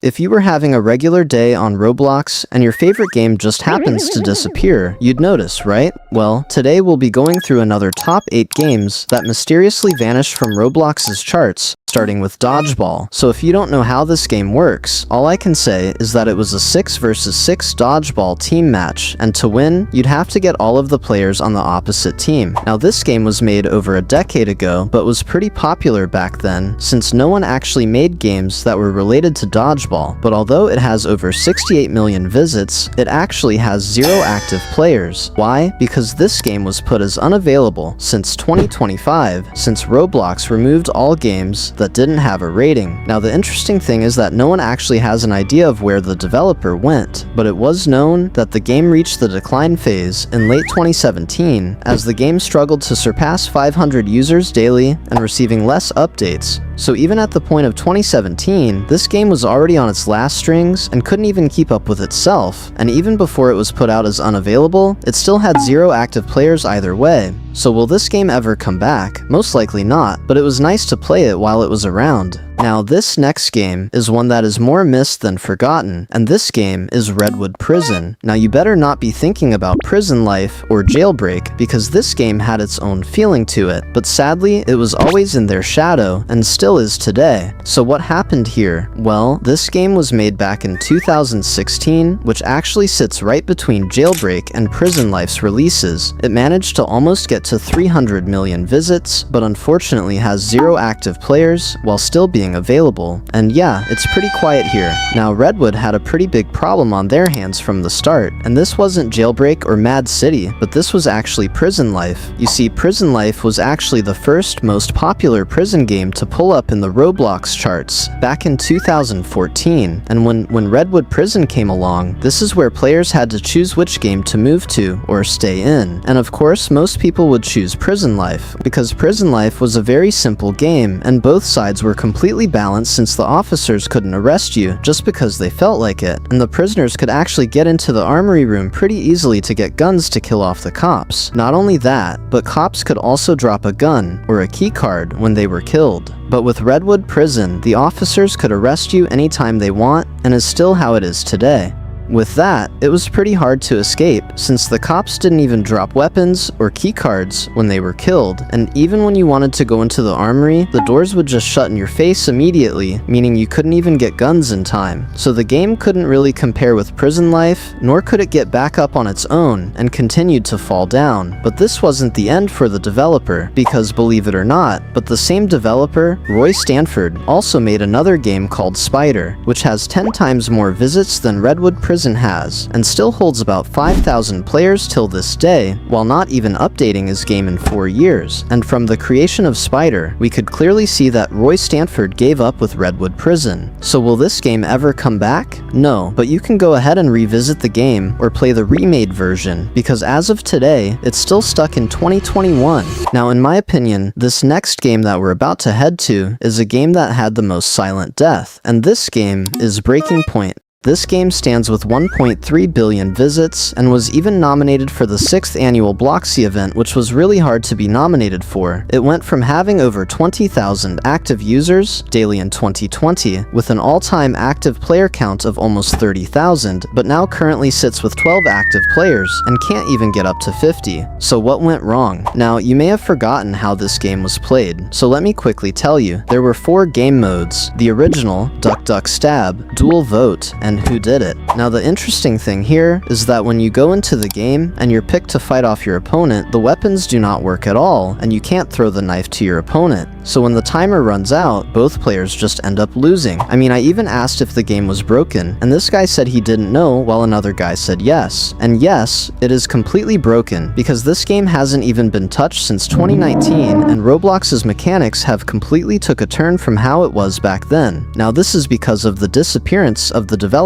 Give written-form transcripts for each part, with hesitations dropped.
If you were having a regular day on Roblox and your favorite game just happens to disappear, you'd notice, right? Well, today we'll be going through another top 8 games that mysteriously vanished from Roblox's charts, starting with Dodgeball. So if you don't know how this game works, all I can say is that it was a 6 versus 6 Dodgeball team match, and to win, you'd have to get all of the players on the opposite team. Now this game was made over a decade ago, but was pretty popular back then, since no one actually made games that were related to Dodgeball. But although it has over 68 million visits, it actually has 0 active players. Why? Because this game was put as unavailable since 2025, since Roblox removed all games that didn't have a rating. Now the interesting thing is that no one actually has an idea of where the developer went, but it was known that the game reached the decline phase in late 2017 as the game struggled to surpass 500 users daily and receiving less updates. So even at the point of 2017, this game was already on its last strings and couldn't even keep up with itself, and even before it was put out as unavailable, it still had 0 active players either way. So will this game ever come back? Most likely not, but it was nice to play it while it was around. Now this next game is one that is more missed than forgotten, and this game is Redwood Prison. Now you better not be thinking about prison life or jailbreak, because this game had its own feeling to it, but sadly it was always in their shadow and still is today. So what happened here? Well, this game was made back in 2016, which actually sits right between Jailbreak and Prison Life's releases. It managed to almost get to 300 million visits, but unfortunately has 0 active players while still being available. And yeah, it's pretty quiet here. Now Redwood had a pretty big problem on their hands from the start, and this wasn't Jailbreak or Mad City, but this was actually Prison Life. You see, Prison Life was actually the first most popular prison game to pull up in the Roblox charts back in 2014, and when Redwood Prison came along, this is where players had to choose which game to move to or stay in. And of course, most people would choose Prison Life, because Prison Life was a very simple game, and both sides were completely balanced since the officers couldn't arrest you just because they felt like it, and the prisoners could actually get into the armory room pretty easily to get guns to kill off the cops. Not only that, but cops could also drop a gun or a key card when they were killed. But with Redwood Prison, the officers could arrest you anytime they want, and is still how it is today. With that, it was pretty hard to escape, since the cops didn't even drop weapons or keycards when they were killed, and even when you wanted to go into the armory, the doors would just shut in your face immediately, meaning you couldn't even get guns in time. So the game couldn't really compare with Prison Life, nor could it get back up on its own, and continued to fall down. But this wasn't the end for the developer, because believe it or not, but the same developer, Roy Stanford, also made another game called Spider, which has 10 times more visits than Redwood Prison has, and still holds about 5,000 players till this day, while not even updating his game in 4 years. And from the creation of Spider, we could clearly see that Roy Stanford gave up with Redwood Prison. So will this game ever come back? No, but you can go ahead and revisit the game or play the remade version, because as of today, it's still stuck in 2021. Now in my opinion, this next game that we're about to head to is a game that had the most silent death, and this game is Breaking Point. This game stands with 1.3 billion visits, and was even nominated for the 6th annual Bloxy event, which was really hard to be nominated for. It went from having over 20,000 active users daily in 2020, with an all-time active player count of almost 30,000, but now currently sits with 12 active players, and can't even get up to 50. So what went wrong? Now, you may have forgotten how this game was played, so let me quickly tell you. There were 4 game modes: the original, Duck Duck Stab, Dual Vote, and Who Did It. Now the interesting thing here is that when you go into the game and you're picked to fight off your opponent, the weapons do not work at all, and you can't throw the knife to your opponent. So when the timer runs out, both players just end up losing. I mean, I even asked if the game was broken, and this guy said he didn't know, while another guy said yes. And yes, it is completely broken, because this game hasn't even been touched since 2019, and Roblox's mechanics have completely took a turn from how it was back then. Now this is because of the disappearance of the developer,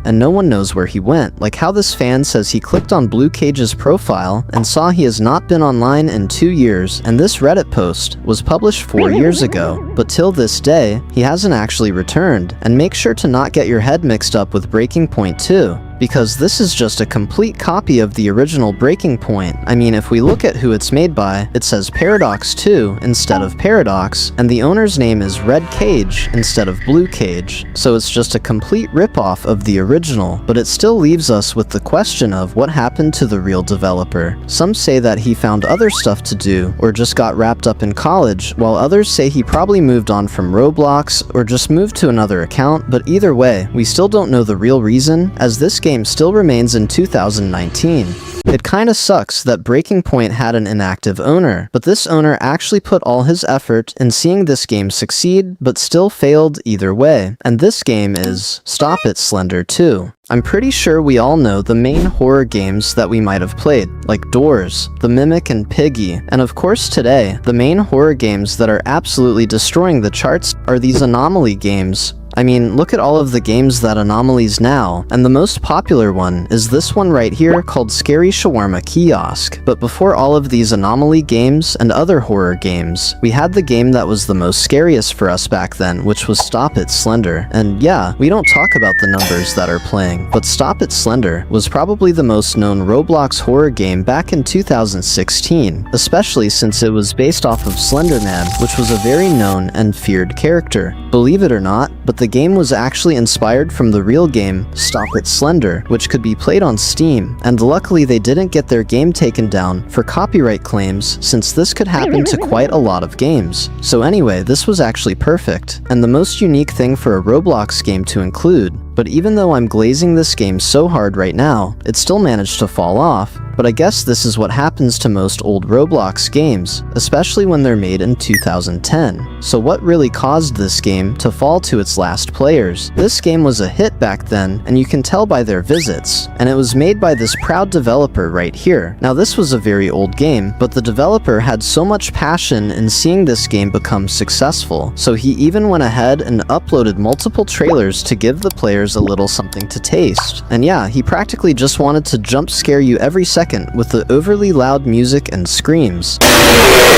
and no one knows where he went. Like how this fan says he clicked on Blue Cage's profile and saw he has not been online in 2 years, and this Reddit post was published 4 years ago, but till this day, he hasn't actually returned. And make sure to not get your head mixed up with Breaking Point 2. because this is just a complete copy of the original Breaking Point. I mean, if we look at who it's made by, it says Paradox 2 instead of Paradox, and the owner's name is Red Cage instead of Blue Cage, so it's just a complete ripoff of the original, but it still leaves us with the question of what happened to the real developer. Some say that he found other stuff to do, or just got wrapped up in college, while others say he probably moved on from Roblox, or just moved to another account, but either way, we still don't know the real reason, as this game still remains in 2019. It kinda sucks that Breaking Point had an inactive owner, but this owner actually put all his effort in seeing this game succeed, but still failed either way. And this game is Stop It Slender 2. I'm pretty sure we all know the main horror games that we might have played, like Doors, The Mimic, and Piggy. And of course today, the main horror games that are absolutely destroying the charts are these anomaly games. I mean, look at all of the games that anomalies now, and the most popular one is this one right here called Scary Shawarma Kiosk. But before all of these anomaly games and other horror games, we had the game that was the most scariest for us back then, which was Stop It Slender. And yeah, we don't talk about the numbers that are playing, but Stop It Slender was probably the most known Roblox horror game back in 2016, especially since it was based off of Slender Man, which was a very known and feared character. Believe it or not, but the game was actually inspired from the real game Stop It Slender, which could be played on Steam, and luckily they didn't get their game taken down for copyright claims, since this could happen to quite a lot of games. So anyway, this was actually perfect, and the most unique thing for a Roblox game to include. But even though I'm glazing this game so hard right now, it still managed to fall off. But I guess this is what happens to most old Roblox games, especially when they're made in 2010. So what really caused this game to fall to its last players? This game was a hit back then, and you can tell by their visits, and it was made by this proud developer right here. Now this was a very old game, but the developer had so much passion in seeing this game become successful, so he even went ahead and uploaded multiple trailers to give the players a little something to taste. And yeah, he practically just wanted to jump scare you every second with the overly loud music and screams.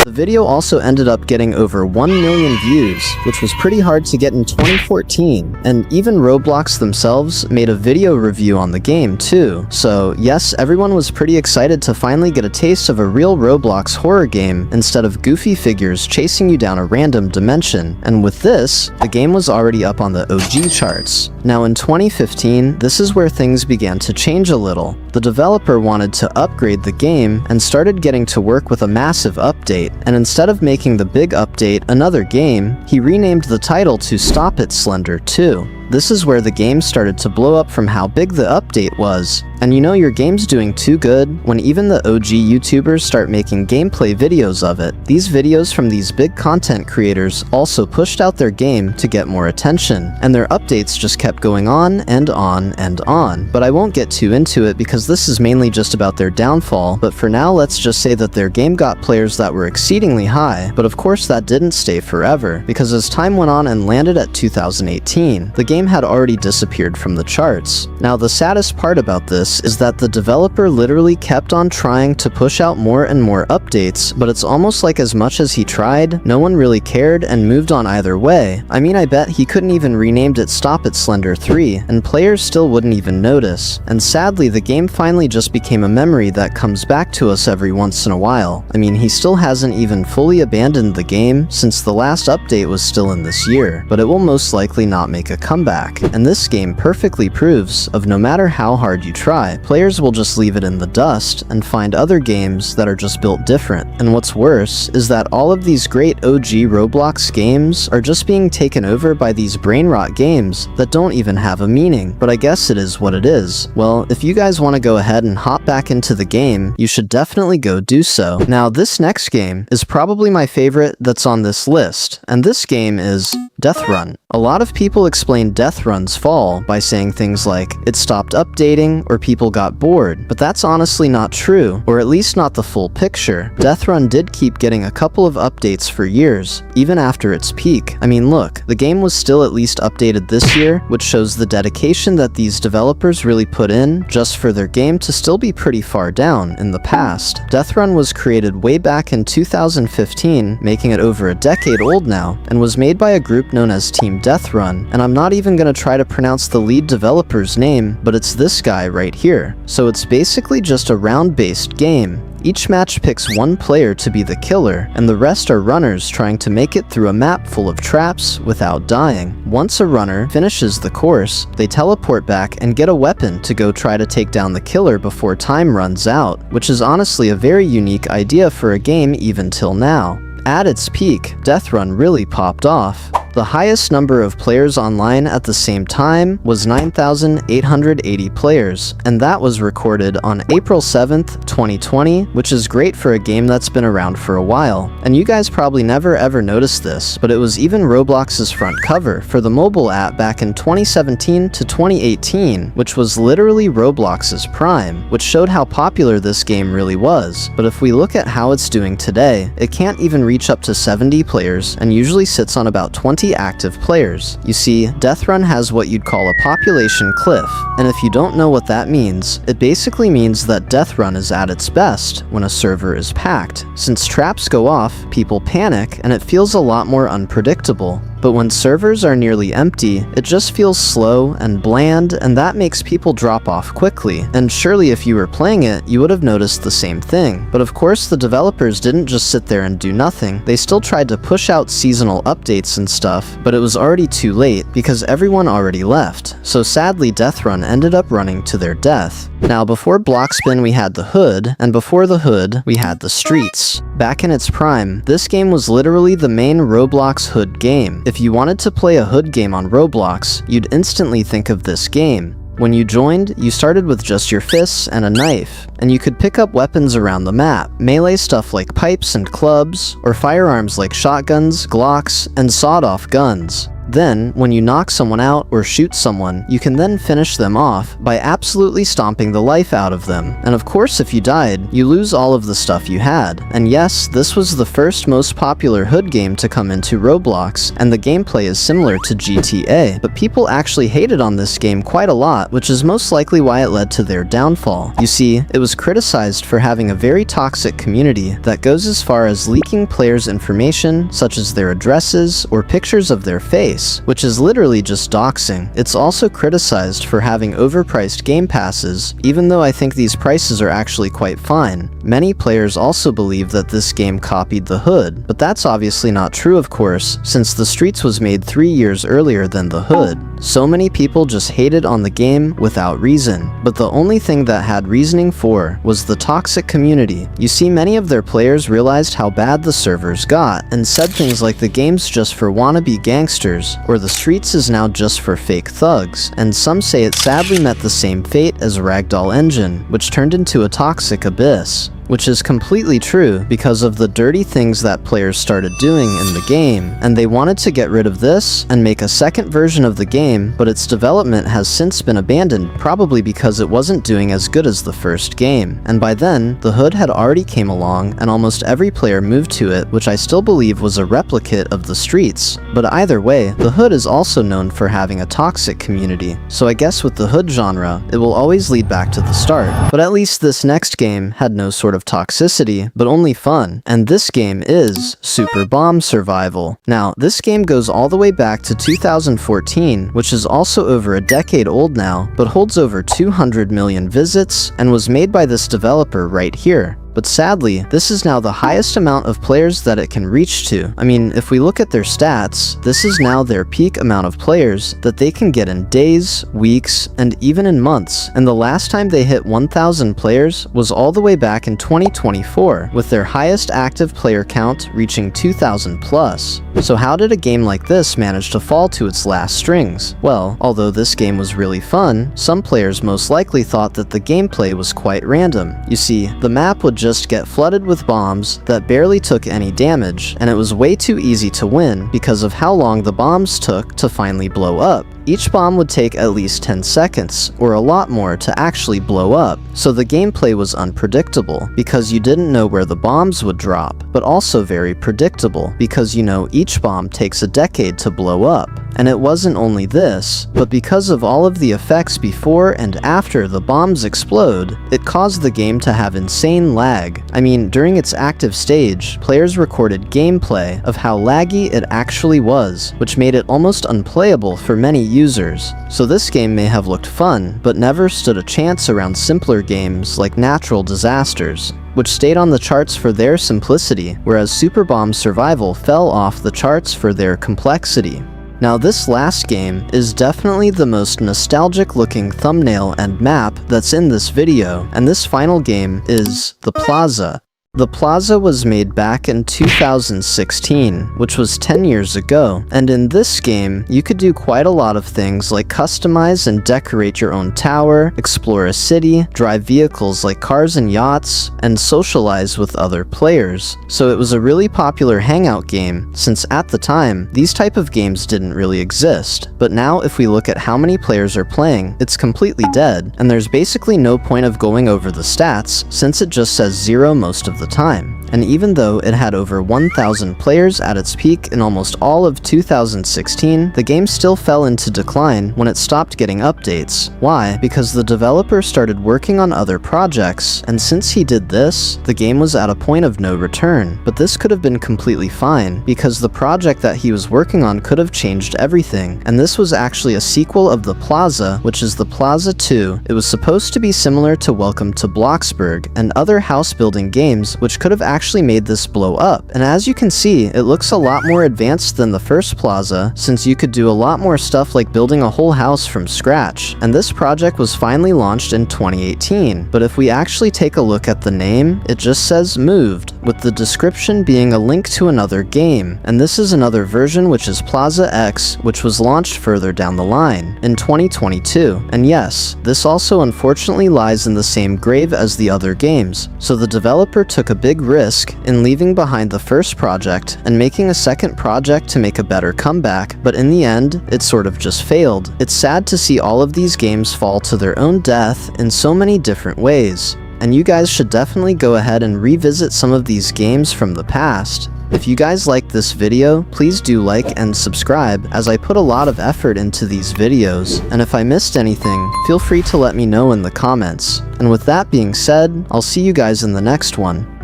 The video also ended up getting over 1 million views, which was pretty hard to get in 2014, and even Roblox themselves made a video review on the game too. So yes, everyone was pretty excited to finally get a taste of a real Roblox horror game instead of goofy figures chasing you down a random dimension, and with this, the game was already up on the OG charts. Now in 2015, this is where things began to change a little. The developer wanted to upgrade the game and started getting to work with a massive update, and instead of making the big update another game, he renamed the title to Stop It Slender 2. This is where the game started to blow up from how big the update was. And you know your game's doing too good when even the OG YouTubers start making gameplay videos of it. These videos from these big content creators also pushed out their game to get more attention, and their updates just kept going on and on and on. But I won't get too into it because this is mainly just about their downfall, but for now let's just say that their game got players that were exceedingly high, but of course that didn't stay forever, because as time went on and landed at 2018, the game had already disappeared from the charts. Now the saddest part about this is that the developer literally kept on trying to push out more and more updates, but it's almost like as much as he tried, no one really cared and moved on either way. I mean, I bet he couldn't even renamed it Stop It Slender 3, and players still wouldn't even notice. And sadly, the game finally just became a memory that comes back to us every once in a while. I mean, he still hasn't even fully abandoned the game since the last update was still in this year, but it will most likely not make a comeback. And this game perfectly proves of no matter how hard you try, players will just leave it in the dust and find other games that are just built different. And what's worse is that all of these great OG Roblox games are just being taken over by these brain rot games that don't even have a meaning. But I guess it is what it is. Well, if you guys want to go ahead and hop back into the game, you should definitely go do so. Now, this next game is probably my favorite that's on this list, and this game is Deathrun. A lot of people explain Deathrun's fall by saying things like, it stopped updating or people got bored, but that's honestly not true, or at least not the full picture. Deathrun did keep getting a couple of updates for years, even after its peak. I mean look, the game was still at least updated this year, which shows the dedication that these developers really put in just for their game to still be pretty far down in the past. Deathrun was created way back in 2015, making it over a decade old now, and was made by a group known as Team Deathrun, and I'm not even even gonna try to pronounce the lead developer's name, but it's this guy right here. So it's basically just a round-based game. Each match picks one player to be the killer, and the rest are runners trying to make it through a map full of traps without dying. Once a runner finishes the course, they teleport back and get a weapon to go try to take down the killer before time runs out, which is honestly a very unique idea for a game even till now. At its peak, Deathrun really popped off. The highest number of players online at the same time was 9,880 players, and that was recorded on April 7th, 2020, which is great for a game that's been around for a while. And you guys probably never ever noticed this, but it was even Roblox's front cover for the mobile app back in 2017 to 2018, which was literally Roblox's prime, which showed how popular this game really was. But if we look at how it's doing today, it can't even reach up to 70 players and usually sits on about 20 active players. You see, Deathrun has what you'd call a population cliff, and if you don't know what that means, it basically means that Deathrun is at its best when a server is packed. Since traps go off, people panic, and it feels a lot more unpredictable. But when servers are nearly empty, it just feels slow and bland, and that makes people drop off quickly. And surely if you were playing it, you would have noticed the same thing. But of course, the developers didn't just sit there and do nothing. They still tried to push out seasonal updates and stuff, but it was already too late because everyone already left. So sadly, Deathrun ended up running to their death. Now, before Blockspin we had the hood, and before the hood we had the streets. Back in its prime, this game was literally the main Roblox hood game. If you wanted to play a hood game on Roblox, you'd instantly think of this game. When you joined, you started with just your fists and a knife, and you could pick up weapons around the map, melee stuff like pipes and clubs, or firearms like shotguns, Glocks, and sawed-off guns. Then, when you knock someone out or shoot someone, you can then finish them off by absolutely stomping the life out of them. And of course, if you died, you lose all of the stuff you had. And yes, this was the first most popular hood game to come into Roblox, and the gameplay is similar to GTA. But people actually hated on this game quite a lot, which is most likely why it led to their downfall. You see, it was criticized for having a very toxic community that goes as far as leaking players' information, such as their addresses or pictures of their face, which is literally just doxing. It's also criticized for having overpriced game passes, even though I think these prices are actually quite fine. Many players also believe that this game copied the hood, but that's obviously not true, of course, since the streets was made 3 years earlier than the hood. So many people just hated on the game without reason, but the only thing that had reasoning for was the toxic community. You see, many of their players realized how bad the servers got, and said things like the game's just for wannabe gangsters, or the streets is now just for fake thugs, and some say it sadly met the same fate as Ragdoll Engine, which turned into a toxic abyss. Which is completely true because of the dirty things that players started doing in the game, and they wanted to get rid of this and make a second version of the game, but its development has since been abandoned, probably because it wasn't doing as good as the first game. And by then, the hood had already came along, and almost every player moved to it, which I still believe was a replicate of the streets. But either way, the hood is also known for having a toxic community, so I guess with the hood genre, it will always lead back to the start. But at least this next game had no sort of toxicity, but only fun, and this game is Super Bomb Survival. Now, this game goes all the way back to 2014, which is also over a decade old now, but holds over 200 million visits, and was made by this developer right here. But sadly, this is now the highest amount of players that it can reach to. I mean, if we look at their stats, this is now their peak amount of players that they can get in days, weeks, and even in months. And the last time they hit 1,000 players was all the way back in 2024, with their highest active player count reaching 2,000 plus. So how did a game like this manage to fall to its last strings? Well, although this game was really fun, some players most likely thought that the gameplay was quite random. You see, the map would just get flooded with bombs that barely took any damage, and it was way too easy to win because of how long the bombs took to finally blow up. Each bomb would take at least 10 seconds, or a lot more, to actually blow up, so the gameplay was unpredictable because you didn't know where the bombs would drop, but also very predictable because you know each bomb takes a decade to blow up. And it wasn't only this, but because of all of the effects before and after the bombs explode, it caused the game to have insane lag. I mean, during its active stage, players recorded gameplay of how laggy it actually was, which made it almost unplayable for many users. So this game may have looked fun, but never stood a chance around simpler games like Natural Disasters, which stayed on the charts for their simplicity, whereas Super Bomb Survival fell off the charts for their complexity. Now this last game is definitely the most nostalgic looking thumbnail and map that's in this video, and this final game is the Plaza. The Plaza was made back in 2016, which was 10 years ago, and in this game, you could do quite a lot of things like customize and decorate your own tower, explore a city, drive vehicles like cars and yachts, and socialize with other players. So it was a really popular hangout game, since at the time, these type of games didn't really exist. But now if we look at how many players are playing, it's completely dead, and there's basically no point of going over the stats, since it just says 0 most of the time. And even though it had over 1,000 players at its peak in almost all of 2016, the game still fell into decline when it stopped getting updates. Why? Because the developer started working on other projects, and since he did this, the game was at a point of no return. But this could have been completely fine, because the project that he was working on could have changed everything, and this was actually a sequel of the Plaza, which is the Plaza 2. It was supposed to be similar to Welcome to Bloxburg and other house building games, which could have actually made this blow up. And as you can see, it looks a lot more advanced than the first Plaza, since you could do a lot more stuff like building a whole house from scratch. And this project was finally launched in 2018. But if we actually take a look at the name, it just says moved, with the description being a link to another game. And this is another version, which is Plaza X, which was launched further down the line in 2022. And yes, this also unfortunately lies in the same grave as the other games. So the developer took a big risk in leaving behind the first project and making a second project to make a better comeback, but in the end, it sort of just failed. It's sad to see all of these games fall to their own death in so many different ways, and you guys should definitely go ahead and revisit some of these games from the past. If you guys liked this video, please do like and subscribe, as I put a lot of effort into these videos, and if I missed anything, feel free to let me know in the comments. And with that being said, I'll see you guys in the next one.